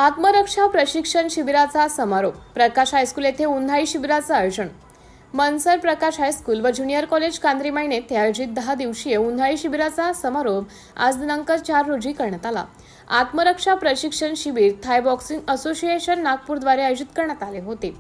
आत्मरक्षा प्रशिक्षण शिबिराचा समारोप। प्रकाश हायस्कूल येथे उन्हाळी शिबिराचं आयोजन। मनसर प्रकाश हायस्कूल व ज्युनियर कॉलेज कांद्रीमाईन येथे आयोजित 10 दिवसीय उन्हाळी शिबिराचा समारोप आज दिनांक 4 रोजी करण्यात आला। आत्मरक्षा प्रशिक्षण शिबिर थाय बॉक्सिंग असोसिएशन नागपूरद्वारे आयोजित करण्यात आले होते।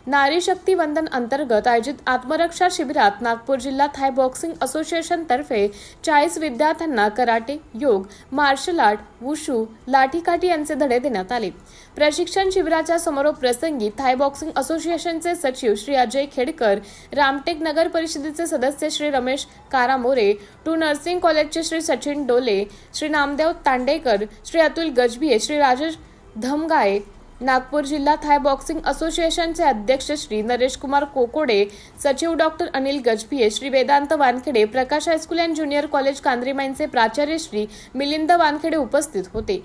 नारी शक्ती वंदन अंतर्गत आयोजित आत्मरक्षा शिबिरात नागपूर जिल्हा थाय बॉक्सिंग असोसिएशन तर्फे 40 विद्यार्थ्यांना कराटे, योग, मार्शल आर्ट, वुशू, लाठीकाठी यांचे धडे देण्यात आले। प्रशिक्षण शिबिराच्या समारोप प्रसंगी थाय बॉक्सिंग असोसिएशनचे सचिव श्री अजय खेडकर, रामटेक नगर परिषदेचे सदस्य श्री रमेश कारामोरे, टू नर्सिंग कॉलेजचे श्री सचिन डोले, श्री नामदेव तांडेकर, श्री अतुल गजभिये, श्री राजेश धमगाये, नागपूर जिल्हा थाय बॉक्सिंग असोसिएशनचे अध्यक्ष श्री नरेश कुमार कोकोडे, सचिव doctor Anil Gajbhiye, Shri Vedant Wankhede, Prakash high school and junior college कांद्रीमाईनचे प्राचार्य श्री मिलिंद वानखेडे उपस्थित होते।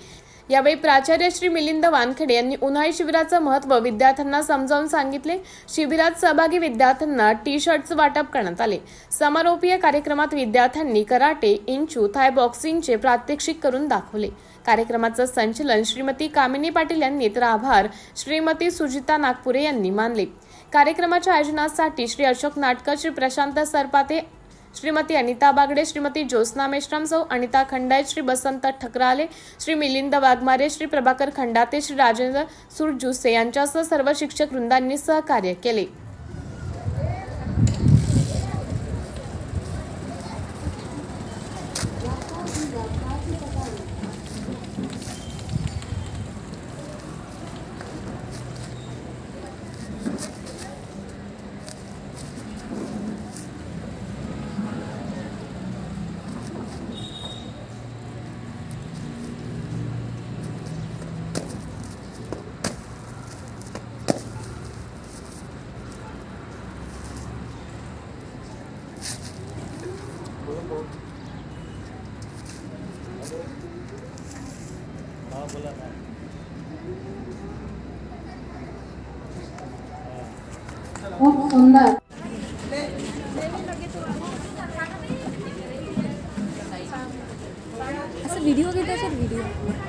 यावेळी प्राचार्य श्री मिलिंद वानखेडे यांनी उन्हाळी शिबिराचं महत्त्व विद्यार्थ्यांना समजावून सांगितले। शिबिरात सहभागी विद्यार्थ्यांना टी-शर्टचं वाटप करण्यात आले। समारोपीय कार्यक्रमात विद्यार्थ्यांनी कराटे, इंचू, थाय बॉक्सिंगचे प्रात्यक्षिक करून दाखवले। कार्यक्रमाचं संचालन श्रीमती कामिनी पाटील यांनी तर आभार श्रीमती सुजिता नागपुरे यांनी मानले। कार्यक्रमाच्या आयोजनासाठी श्री अशोक नाटकर, श्री प्रशांत सरपाते, श्रीमती अनिता बागडे, श्रीमती ज्योत्स्ना मेश्राम सौ, अनिता खंडायत, श्री बसंत ठकराले, श्री मिलिंद वाघमारे, श्री प्रभाकर खंडाते, श्री राजेंद्र सुरजुसे यांच्यासह सर्व शिक्षक वृंदांनी सहकार्य केले। खूप सुंदर असं व्हिडिओ घेत असेल व्हिडिओ